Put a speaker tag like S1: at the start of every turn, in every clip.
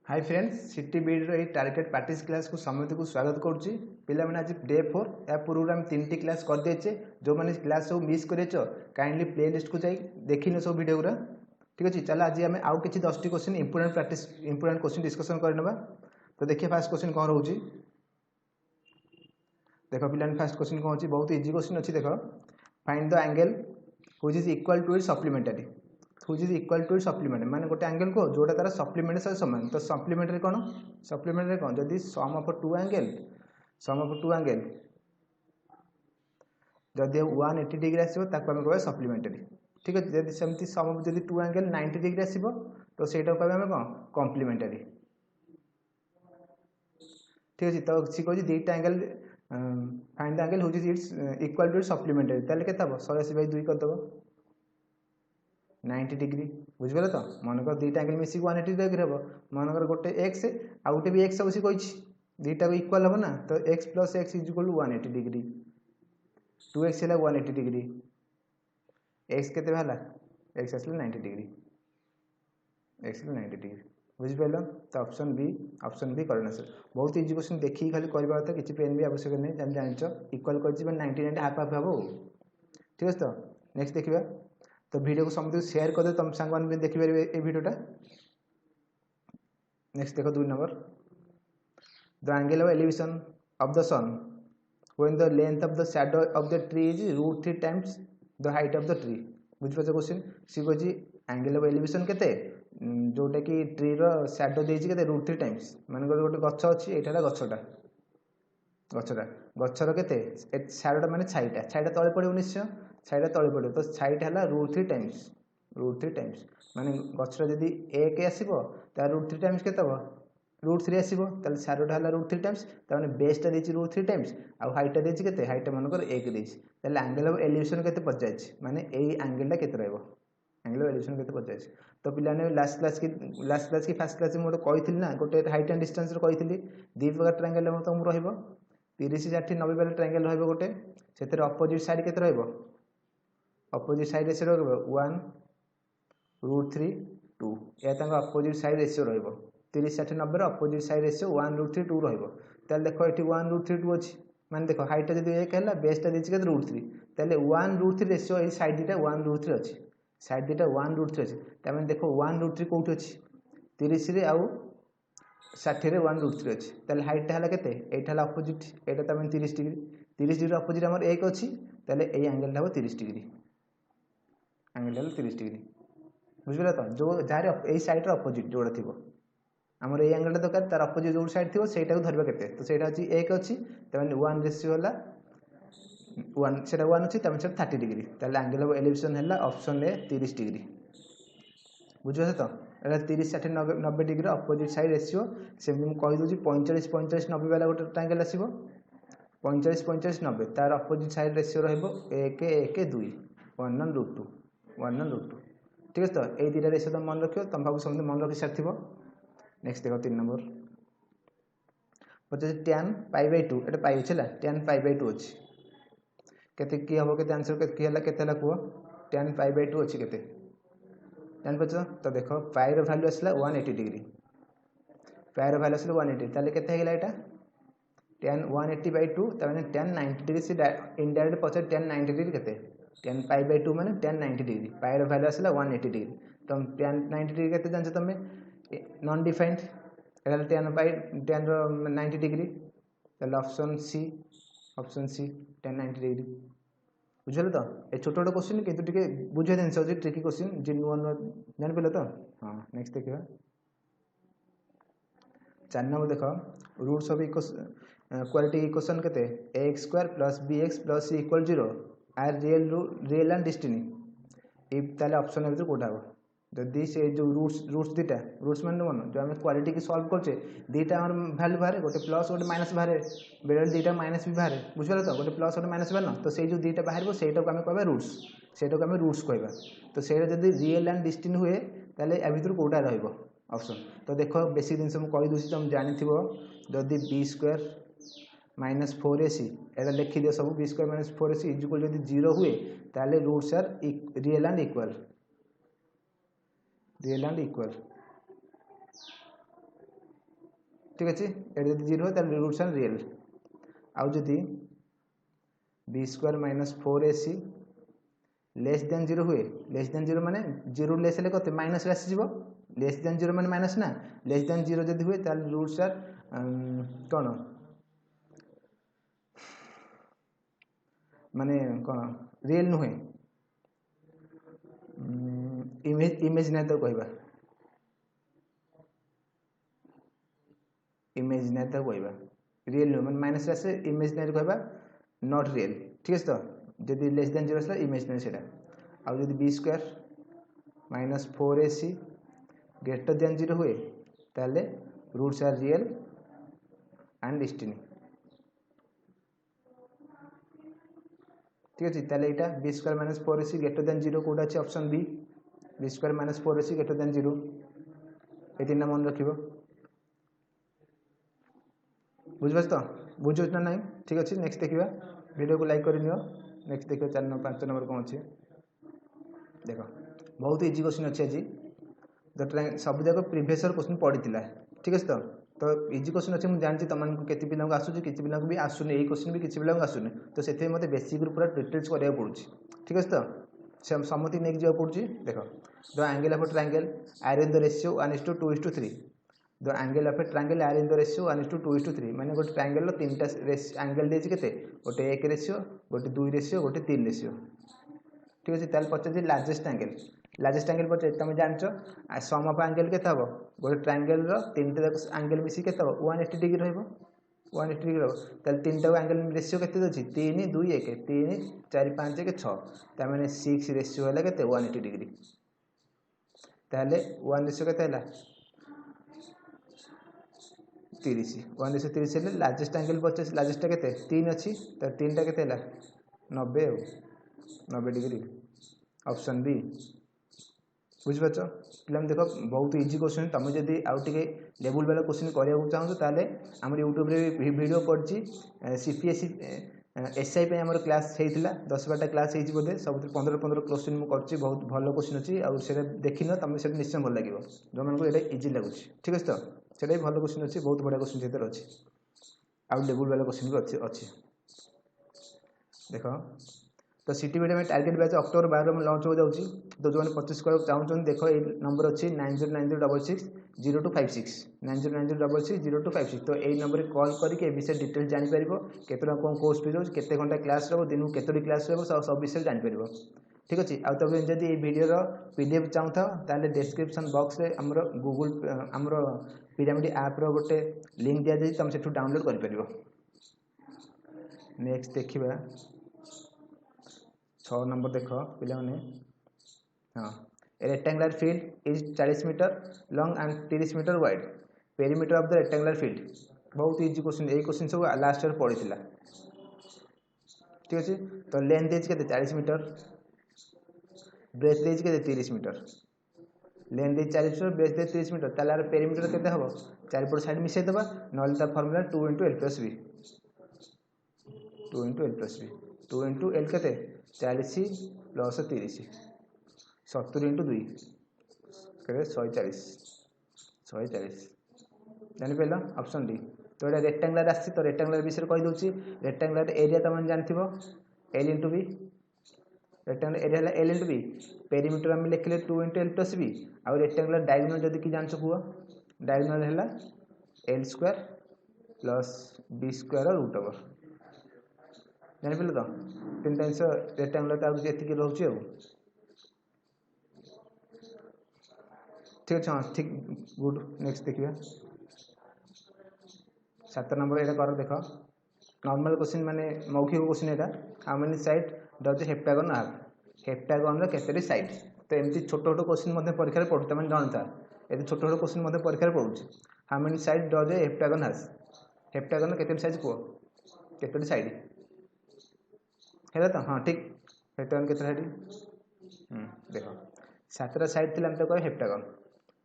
S1: Hi friends city Beed रो target practice class को समस्त को स्वागत करुच्ची पिला मैंने आज डे 4 या पूर्व आम 3टी क्लास कर देचे जो मैंने क्लास सब मिस कर काइंडली प्ले लिस्ट को जाई देखिने सब वीडियो गुरा ठीक अच्छे चलो आज आम आउ कि 10टी question important practice important question discussion करना तो देखिए फास्ट क्वेश्चन कौन रोचे देख पिला फास्ट क्वेश्चन कौन अच्छी बहुत इजी क्वेश्चन अच्छी देख find the angle which is equal to it supplementary which is equal to it supplement माने गोटे एंगल को जोटा तार सप्लीमेंट सहित समान तो सप्लीमेंटरी कौन सप्लीमेंटरी कौन जदि सम ऑफ टू एंगल जदि 180 डिग्री आसो ताको हम कहबा सप्लीमेंटरी ठीक है जदि सेमती सम ऑफ जदि टू एंगल 90 डिग्री आसो तो सेटा कहबा हम कौन कॉम्प्लीमेंटरी ठीक है तो सी कहछि दुईटा angle find the angle which is its equal to it supplementary ताले केते हबो 180/2 कर दबो 90 डिग्री बुझिगल तो मनकर दुईटा एंगल मिसिक 180 डिग्री हम मनकर गोटे एक्स आ गोटे भी एक्स बस कही दुईटा को इक्वाल हम ना तो x plus x is equal to 180 degree 2x है 180 डिग्री एक्स के एक्स आसला 90 डिग्री एक्स 90 डिग्री बुझिपाल तो ऑप्शन बी करेक्ट आंसर बहुत इजी क्वेश्चन देखिए खाली करवा था किसी पेन भी आवश्यक नहीं जान इक्वाल कर 90 90 हाफ हाफ हम ठीक है तो नेक्स्ट देखिए तो वीडियो को समझ शेयर कर दे तुम सांग भी देखिपारे ये वीडियोटा नेक्स्ट देखो 2 number the angle of elevation of the sun when the length of the shadow of the tree is √3 times the height of the tree बुझ पाछ क्वेश्चन सी कहछि एंगल ऑफ एलिवेशन केते जोटा कि ट्री रो शैडो देछि केते √3 टाइम्स माने गोटे गछ अछि एठाला गछटा गछर केते शैडोटा माने छाईटा तळे पड़िबो निश्चय छाईटा तळे पड़िबो तो छाईटा हला √3 टाइम्स माने गछरा जदी 1 आसीबो ता √3 टाइम्स केते हो √3 आसीबो ताले शैडोटा हला √3 टाइम्स ता माने बेसटा देछि √3 टाइम्स आ हाइटटा देछि केते हाइटटा मनकर 1 देछि ताले एंगल ऑफ एलिवेशन केते पचाइछि माने एई एंगलटा केते रहइबो एंगल ऑफ एलिवेशन केते पचाइछि तो पिलाने लास्ट क्लास की फर्स्ट क्लास में कही ना गोटे हाइट एंड डिस्टेंस कही दी प्रकार ट्रायंगल तुम रहिबो 30 60 90 वाला ट्रायंगल रहिबो गोटे सेतिर अपोजिट साइड केते रहइबो अपोजिट साइड रेशियो रहइबो 1 √3 2 या तांगा अपोजिट साइड रेशियो रहइबो 30 60 90 रो अपोजिट साइड रेशियो 1 √3 2 रहइबो ताले देखो एठी 1 √3 2 अछि माने देखो हाइट जदी 1 हैला बेसटा दिछि केते √3 ताले 1 √3 रेशियो ए साइड दिटा 1 √3 अछि साइड दिटा 1 √3 अछि तामे देखो 1 √3 कोउठ अछि 30 रे आउ 60 रे 1 √3 अछि ताले हाइट हला केते एटा हला अपोजिट एटा तामे 30 डिग्री अपोजिट हमर 1 अछि ताले ए एंगल हबो 30 डिग्री एंगल हला 30 डिग्री बुझिला तो जो जारे ए साइड रो अपोजिट जोडा थिबो हमर ए एंगल तो तार अपोजिट जो साइड थिबो सेटा को धरबा केते तो सेटा अछि 1 अछि तामे 1 रेशियो हला 1 सेटा 1 अछि तामे 30 डिग्री ताले एंगल ऑफ एलिवेशन हला ऑप्शन ए 30 डिग्री बुझियो तो एटा 30 60 90 degree opposite side ratio same कहि दोजी 45 45 90 वाला गोटे ट्रायंगल आसीबो 45 45 90 तार अपोजिट साइड रेशियो रहइबो 1 1 2 1 √2 1 √2 ठीक है तो ए दुटा रेशियो तुम मन रखियो तुम बाबू समझ मन रखि साथिबो नेक्स्ट देखो 3 नंबर पचे tan π/2 एटा पाइ छला tan π/2 अछि केते की हबो केते आंसर केते हला केते हला को tan π/2 अछि केते tan पच तो देखो पाई रो वैल्यू आसला 180 डिग्री पाई रो वैल्यू आसला 180 ताले केते हेला एटा tan 180/2 त माने tan 90 डिग्री से इनडायरेक्ट पच tan 90 डिग्री केते tan π/2 माने tan 90 डिग्री पाई रो वैल्यू आसला 180 डिग्री तो tan 90 डिग्री केते जानछ तमे नॉन डिफाइंड एला tan रो 90 डिग्री ताले ऑप्शन सी tan 90 डिग्री बुझल तो ए छोट छोट क्वेश्चन किंतु टिके बुझे देन सजे ट्रिकी क्वेश्चन जे नुवा जान पेले तो हां नेक्स्ट देखिबा 4 नंबर देखो रूट्स ऑफ क्वाड्रेटिक इक्वेशन केते ax² + bx + c = 0 are real and distinct if ताले ऑप्शन भीतर कोठा हो जदी से जो रूट्स दिटा रूट्स मान मन जो हम क्वाड्रेटिक सॉल्व करछे दिटा हमर वैल्यू बारे गोटे प्लस गोटे माइनस बारे बेले दिटा माइनस भी बारे बुझलो तो गोटे प्लस गोटे माइनस बारे न तो से जो दिटा बाहरबो सेटा को हम कहबा रूट्स सेटा को हम रूट्स कहबा तो सेटा जदी रियल एंड डिस्टिनी हुए ताले ए भीतर कोठा रहइबो ऑप्शन तो देखो बेसिक दिन से हम कहि दोसी तुम जानि थिबो जदी b² - 4ac एटा लिखि दियो सब b² - 4ac इक्वल जदी 0 हुए ताले roots are real and equal ठीक अच्छे ये जब 0 हो रूट्स आर रियल आउ जदि b square minus 4ac less than 0 हुए लेस देन 0 माने 0 लेस हेले कते माइनस आसी जीवो लेस देन 0 माने माइनस ना लेस देन 0 जदि हुए ताल रूट्स आर कोन माने कोन रियल नुहे इमेज ना तो कहबा इमेजिनरी तो कहबा रियल नुहे माने माइनस आसे इमेजिनरी कहबा नॉट रियल ठीक है तो जदि लेस देन 0 आसला इमेजिनरी सेटा आउ जदि b square minus 4ac greater than 0 हुए ताले roots are real and distinct ठीक है ताले एटा b square minus 4ac greater than 0 कोडा अछि option b square minus 4ac greater than 0 ए तीनटा मन रखिबो बुझबस तो बुझुछ ना नहीं ठीक अछि नेक्स्ट देखिबा वीडियो को लाइक करि नियो नेक्स्ट देखियो 4 नंबर 5 नंबर कोन अछि देखो बहुत इजी क्वेश्चन अछि जी सब जाक प्रीवियस ईयर क्वेश्चन पढ़ी ठीक है तो इजी क्वेश्चन अच्छे मुझे जानती तुम केते पिला आसूँ किसी पिला भी आसुनी यही क्वेश्चन भी किसी पिला आसुनी तो से मत बेसिक पूरा डिटेल्स करा पड़ुଛି ठीक है तो समति नहीं जावा पड़ुଛି देख the angle of a triangle are in the ratio 1:2:3 the angle of a triangle are in the ratio 1:2:3 माने गोटे ट्रायंगल तीनटा एंगल देछि केते गोटे 1 रेशियो गोटे 2 रेशियो गोटे 3 रेशियो ठीक अच्छे ताल पचार लार्जेस्ट एंगल पचार तुम जान सम ऑफ एंगल के गोटे ट्रायंगल तीन एंगल मिसी के 180 डिग्री रहा 180 डिग्री रहा तीन टा एंगल रेशियो के 3 2 1 3 4 5 1 6 तमें 6 रेशियो है के 180 डिग्री ताले 1 रेशियो के 30 1 रेशियो 30 है लार्जेस्ट एंगल पचास लार्जेस्ट के 3 अच्छी तो 3 टा के 90 90 डिग्री ऑप्शन बी बुझीपार पे देख बहुत इजी क्वेश्चन तुम जब आउ टे लेवल वाला क्वेश्चन करने चाहो ताले आम यूट्यूब रे वीडियो पड़ी सीपीएसई एसआई पे आमर क्लास होता 10-12 क्लास हो बोधे सब 15-15 क्वेश्चन मुझे बहुत भल क्वेश्चन अच्छी आउ देख न तुम से निश्चय भल लगे जो मैं ये इजी लगुच ठीक है तो से भल क्वेश्चन अच्छी बहुत बढ़िया क्वेश्चन से अच्छी आउ लेवल वाला क्वेश्चन भी अच्छी देख तो सीटी मीडियम टारगेट बैच अक्टोबर 12 में लॉन्च हो जाऊँगी तो जो मैंने परचेस करा चाहते देख ये नंबर अच्छी 9090660256 9090660256 तो यही नंबर कॉल करके विषय डिटेल्स जापर केत कौन कोर्स फी रोज केते घंटा क्लास रहा दिन को केतोटी क्लास रहा सब विषय जापर ठीक अच्छे आउ तब जब ये वीडियो पीडीएफ चाहता ताले डिस्क्रिप्शन बॉक्स में आमर गूगल आमर पिरामिड ऐप रो गोटे लिंक दिया जाए तुम से डाउनलोड कर नेक्स्ट देखिबा 6 नंबर देख पे हाँ rectangular field is 40 metre long and 30 metre wide perimeter of the rectangular field बहुत इजी क्वेश्चन यही क्वेश्चन सब लास्ट ईयर पड़ी ठीक अच्छे तो लेंथ देज के 40 मीटर ब्रेथ देज के 30 मीटर लेंथ देज 40 मीटर ब्रेथ देज 30 मीटर तार पेरीमीटर केते हम चारिपट साइड मिसई देबा ना formula 2 × L + B 2 × L + B 2 × L के 40 + 30 70 × 2 के 140 जापर ऑप्शन डी तो ये रेक्टेंगुलर आसी तो रेक्टेंगुलर विषय कहीदे रेक्टेंगुलर एरिया तुम जान L × B रेक्टेंगुलर एरिया है L × B पेरीमीटर आम लिखले 2 × L + B आउ रेक्टेंगुलर डायगोनल जदि कि जान कह डायगोनल है L² + B² √ जापर तो तीन टाइम्स रेक्टेंगुलर ये रोचे ठीक अच्छे हाँ ठीक गुड नेक्स्ट देखिए 7 नंबर ये कर देख नॉर्मल क्वेश्चन माने मौखिक क्वेश्चन यहाँ how many side does heptagon have heptagon केतोटी साइड तो एमती छोट छोट क्वेश्चन परीक्षा पढ़ू तुम जानता ये छोट छोट क्वेश्चन परीक्षा पढ़ू how many side does heptagon has heptagon केतोटी साइज कह केतोटी साइड है तो हाँ ठीक हेप्टागन केते साइड देख 7टा साइड थी तो कह हेप्टागन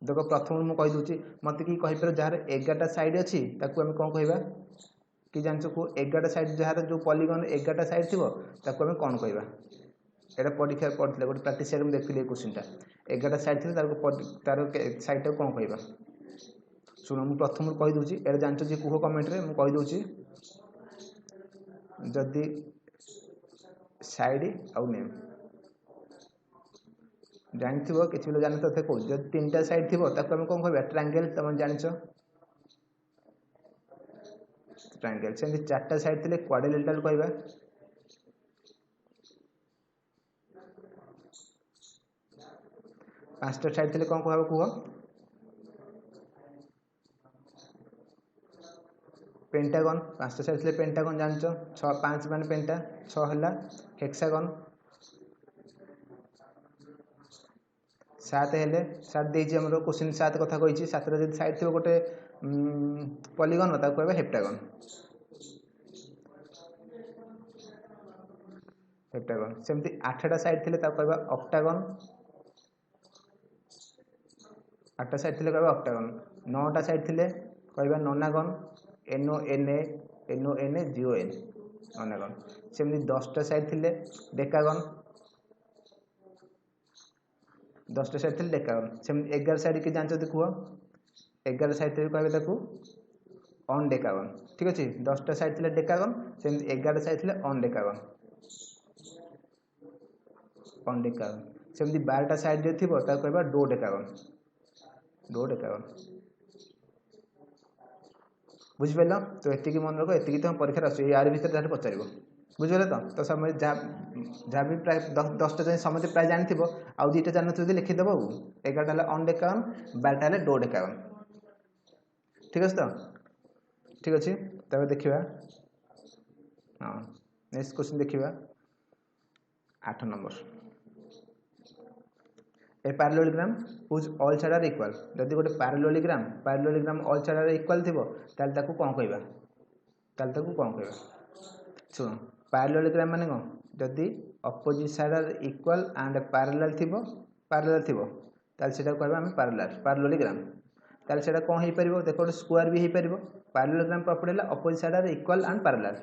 S1: देख प्रथम मुझे कहीदे मत कि कहीपर जार 11टा साइड अच्छी आम कौन कह कि जान को 11टा साइड जार जो पॉलीगन 11टा साइड थी आम कौन कह यहाँ परीक्षा पढ़ते गोटे प्राक्टिस देखिए क्वेश्चन 11टा साइड थी तार साइड कौन कह शुण मु प्रथम कहीदे ये जानच जी कुह कमेंट रे मु कहीदे जदि साइड आउ नेम जानी किसी लोग जानी तो कौन जब 3टा साइड थी आम कौन कह ट्रायंगल तुम जाच ट्रायंगल से 4टा साइड थे क्वाड्रिलेटरल कहवा 5टा साइड थे कौन कह कह पेंटागन 5टा साइड थे पेंटागन जान 5 मान पेंटा 6 है हेक्सागन 7 हेले 7 देछि हमरो क्वेश्चन 7 कथा कहिछि 7 रे जदि साइड थियो गोटे पॉलीगन ता कहबा हेप्टागन सेमती 8टा साइड थिले ता कहबा ऑक्टागन 8टा साइड थिले कहबा ऑक्टागन 9टा साइड थिले कहबा नोनागन NONA GON नोनागन सेमती 10टा साइड थिले डेकागन 10टा साइड थे डेकागन सेमती 11 साइड की जानते कह 11 साइड थे कहे ऑन डेकागन ठीक अच्छे 10टा साइड थे डेकागन सेमती 11 साइड थे ऑन डेकागन सेमती 12टा साइड जो थी कहबा डो डेकागन बुझिपार तो ये मन रख ये तुम परीक्षा आस यार भर जहाँ पचार बुझे तो समय जहाँ भी प्राय 10टा जाए समझ प्राय जानी आउ 2टा जान लिखिदेव 11टा ऑन डेकागन 12टा डो डेकागन ठीक अच्छे तो ठीक अच्छे तब देखा हाँ नेक्स्ट क्वेश्चन देखा 8 number a parallelogram whose all side are equal जदि गोटे parallelogram all side are equal थी ताको कौन कहबा शुण पैरेललोग्राम माने कौन जदि opposite side are equal and parallel थी ताल सेटा कहबा हम पैरेललोग्राम ताल सेटा कौन हो पारिबो देखो गोटे स्क्वायर भी हो पारिबो पैरेललोग्राम प्रॉपर्टी है opposite side are equal and parallel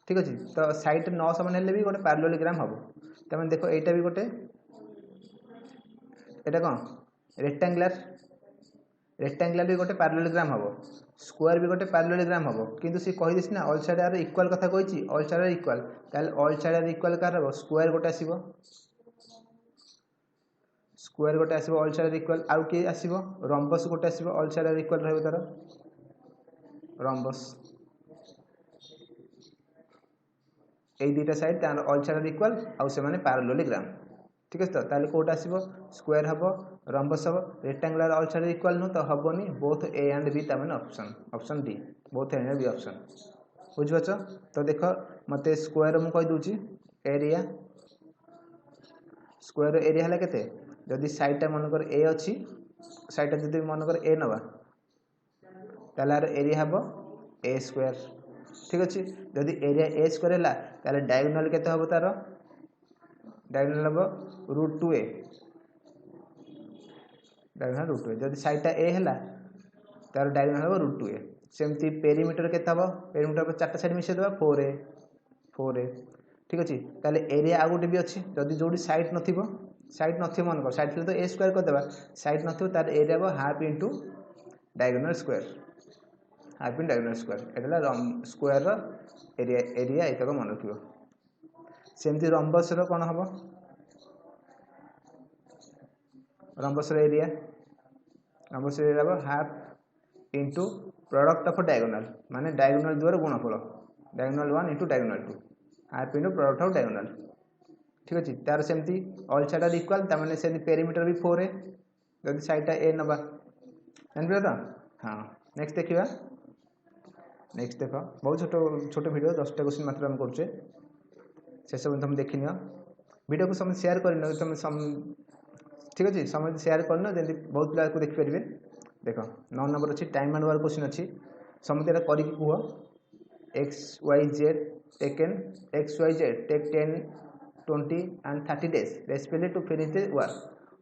S1: ठीक अच्छे तो साइड 9 समान हेले भी गोटे पैरेललोग्राम हम तमें देखो एटा भी गोटे एटा कौन रेक्टांगुलर भी गोटे पैरेललोग्राम हम स्क्वायर भी गोटे पैरेललोग्राम हम किंतु सी कहि दिस ना ऑल साइड आर इक्वल कथा कहिछि ऑल साइड आर इक्वल ताल ऑल साइड आर इक्वल कार हो स्क्वायर गोटे आसीबो ऑल साइड आर इक्वल आउ के आसीबो रम्बस गोटे आसीबो ऑल साइड आर इक्वल रहबो तार रम्बस ए दुटा साइड तार ऑल साइड आर इक्वल आउ से माने पैरेललोग्राम ठीक है तो ताले कोटा आसीबो स्क्वायर हबो रम्बस हबो रेक्टेंगुलर ऑल साइड इक्वल नु तो हबोनी बोथ ए एंड बी ता माने option D both A and B option बुझबछ तो देखो मते स्क्वायर मु कहि दूची एरिया स्क्वायर एरिया हला केते जदि साइडटा मन कर ए अछि साइडटा जदि मन कर ए नबा तालार एरिया हबो ए स्क्वायर ठीक अछि जदि एरिया ए स्क्वायर हला ताले डायगोनल केते हबो तारो डायगोनल हबो √2a डायगोनल √2a जदि साइडटा ए हला तार डायगोनल हबो √2a सेमती पेरीमीटर केते हबो पेरीमीटर पर 4टा साइड मिसे देबा 4a ठीक अछि ताले एरिया आ गोटे भी अछि जदि जोडी साइड नथिबो मन कर साइड थे तो ए स्क्वायर कर देबा साइड नथिबो तार एरिया हबो हाफ इनटू डायगोनल स्क्वायर एटा स्क्वायर रो एरिया एतक मन रखिबो सेमती रम्बस रो कोन हबो रम्बस रो एरिया हबो half into product of diagonal माने डायगोनल द्वारा गुणफल diagonal 1 into diagonal 2 half into product of diagonal ठीक अछि तार सेमती ऑल साइड आर इक्वल ता माने सेमती पेरीमीटर भी 4 है जदि साइडटा ए नबा जानबे तो हां नेक्स्ट देखिबा नेक्स्ट देखो बहुत छोटो वीडियो 10टा क्वेश्चन मात्र हम करछे से सब तुम देखिनियो वीडियो को समझ शेयर करनो तुम ठीक अछि समझ शेयर करनो जल्दी बहुत पिला को देखि परिबे देखो 9 नंबर अछि टाइम एंड वर्क क्वेश्चन अछि समझ करी कुह XYZ taken XYZ take 10 20 and 30 days respectively to finish the work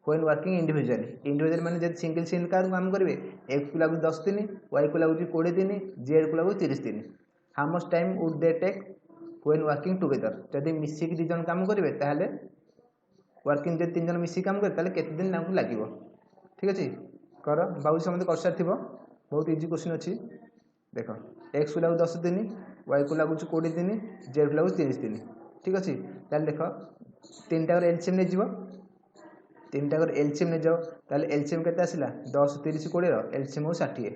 S1: when working individually माने जब सिंगल काम करेंगे X को लगू 10 दिन Y को लगू 20 दिन Z को लगू 30 दिन how much time would they take when working together जदि मिसिक 2 जन काम करेंगे ताहले वर्किंग जब 3 जन मिसिक काम करे ताहले केते दिन नाकु लागिवो ठीक अछि कर बाबू समझ कर सार थिबो बहुत इजी क्वेश्चन अच्छी देख एक्स को लगू 10 दिन वाई को लगुच 20 दिन जेड को लगुच 30 दिन ठीक अच्छे ताल देख तीन टाकर एलसीएम नहीं जीव तीन टाकर एलसीएम नहीं जाओ ताल एलसीएम के आसला 10 30 20 एलसीएम हो 60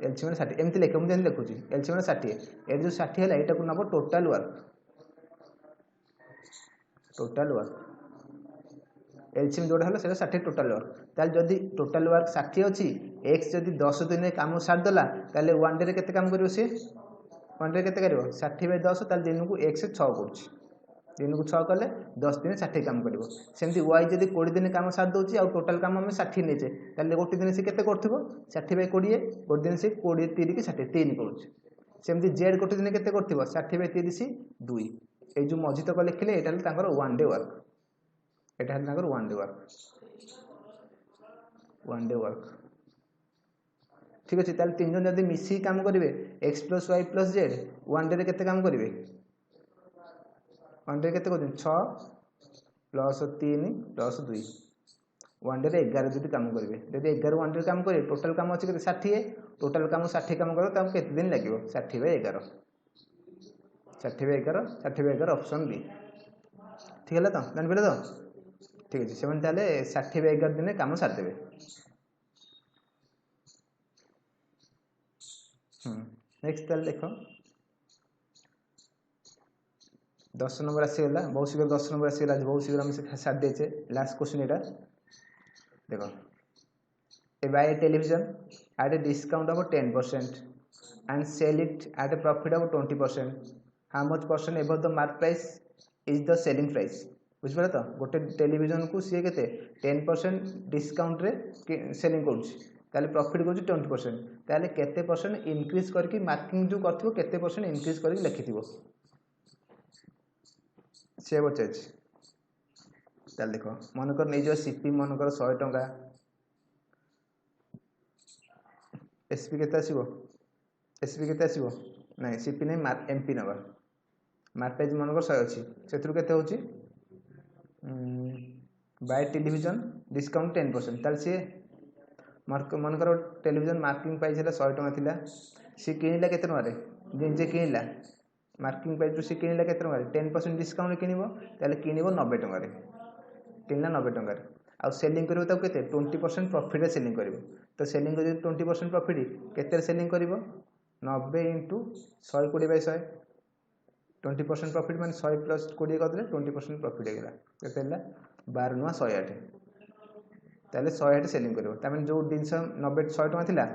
S1: एलसीएम 60 एमती लिख मुझे लिखुची एलसीएम 60 ए जो 60 है यहाँ नब टोटाल वर्क एलसीएम जोड़ा है 60 टोटाल वर्क ताल जदि टोटाल वर्क 60 अच्छी एक्स जदि 10 दिन काम सारिदेला ताल वन डे केते काम करिवो सी वन डे केते करिवो 60/10 ताल दिन को एक्स 6 करूची दिन को 6 कले 10 दिन 60 काम करिवो सेमती वाई जदि 20 दिन काम सारि दउची आ टोटाल काम हम 60 नेचे ताल गोटे दिन से केते करथिबो 60/20 गोटे दिन से 20 30 की 60 3 करूची सेमती जेड गोटे दिन केते करथिबो 60/30 2 ए जो मझी तक लिखले एटा तांकर वन डे वर्क एटा है तांकर वन डे वर्क ठीक अच्छे ताल तीन जन जब मिसी काम करेंगे x plus y plus z one day केते काम करेंगे वन डे केते कर 6 प्लस 3 प्लस 2 वन डे 11 जो काम करेंगे जब 11 वन डे काम करेंगे टोटाल काम अच्छे 60 टोटाल काम 60 काम कर केते दिन लगे 60/11 60/11 60/11 ऑप्शन बी ठीक है तो जान पे तो ठीक है से 60/11 दिन काम सारिदेवे नेक्स्ट ताल देख 10 नंबर आसीगला बहुत शीघ्र 10 नंबर आसीगला बहुत शीघ्र आम सारी देचे लास्ट क्वेश्चन यहाँ देख A buy television at a discount of 10% and sell it at a profit of 20%. How much percent above the mark price is the selling price? बुझिपार तो गोटे टेलीविजन को सी के 10% डिस्काउंट रे सेलिंग करुँच प्रॉफिट करुँच 20% ताले केते percent increase करके marking जो करथिबो केते परसेंट इनक्रीज करके लिखिथिबो से बचाई ताले देखो मनकर नहीं जो सीपी मनकर 100 टंका एसपी केते आसीबो एसपी केते आसीबो नहीं सीपी नहीं एमपी नवा मार्क प्राइस मनकर 100 अच्छी से केते होची बाय टेलीविजन डिस्काउंट 10% ताल सी मनकर टेलीविजन मार्किंग प्राइस है 100 टंका थिला सी किनिला केते टंका जे किनिला मार्किंग प्राइस सी किनिला केते टंका 10% डिस्काउंट किनिबो ताले किनिबो 90 टंका रे किनिला 90 टंका रे आ सेलिंग करिवो ताको केते 20% प्रॉफिट रे सेलिंग करिवो तो सेलिंग करिवो 20% प्रॉफिट केते सेलिंग करिवो 90 * 120/100 20% प्रॉफिट माने 100 प्लस 20 करदे 20% प्रॉफिट हेगला केते हला 12 नुआ 108 ताले 108 सेलिंग करिवो ता माने जो दिन 90 100 टंका थिला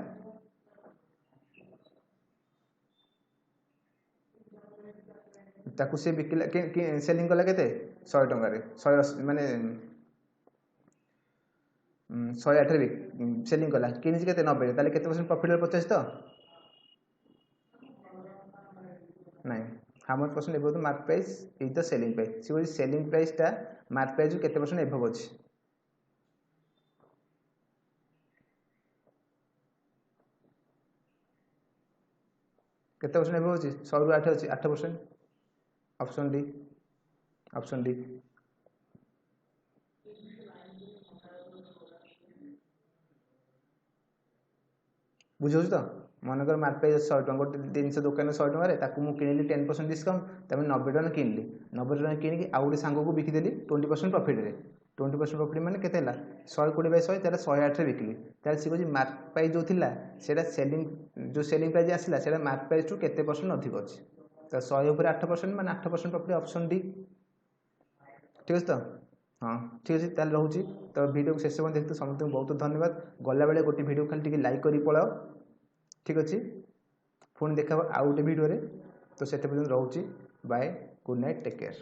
S1: ताकू से बिकिला के सेलिंग कला केते 100 टंका रे 100 माने 108 रे सेलिंग कला किनिज केते 90 ताले केते परसेंट प्रॉफिट रे 50 तो नहीं how much percent above the mark price is the selling price see selling price टा मार्क प्राइस केते परसेंट एबव अछि केते परसेंट एबव अछि 100 रु 8 अछि 8% ऑप्शन डी बुझौछ तो मनकर मार्क प्राइस 100 टंका गोटे जिनस दुकान 100 टंका मुझे किणिली 10% डिस्काउंट तमें 90 टका किणिली 90 टका किणिकी आउ गोटे सांग को बिकिदेली 20% प्रॉफिट रे 20% प्रॉफिट माने केते हला 120/100 ताला 108 रे बिकली ताले सी कोजी मार्क प्राइस जो थिला सेटा सेलिंग जो सेलिंग प्राइस आसला सेटा मार्क प्राइस टू केते परसेंट अधिक अछि तो 100 ऊपर 8% माने 8% प्रॉफिट ऑप्शन डी ठीक है तो हाँ ठीक है ताले रहउची तो वीडियो को शेष में देखते समस्त बहुत धन्यवाद गला बेले गोटे वीडियो खाली टिके लाइक करी पळाओ ठीक अच्छे पुणी देखा आउ गोटे वीडियो रे तो से पर्यटन रोचे bye good night take care.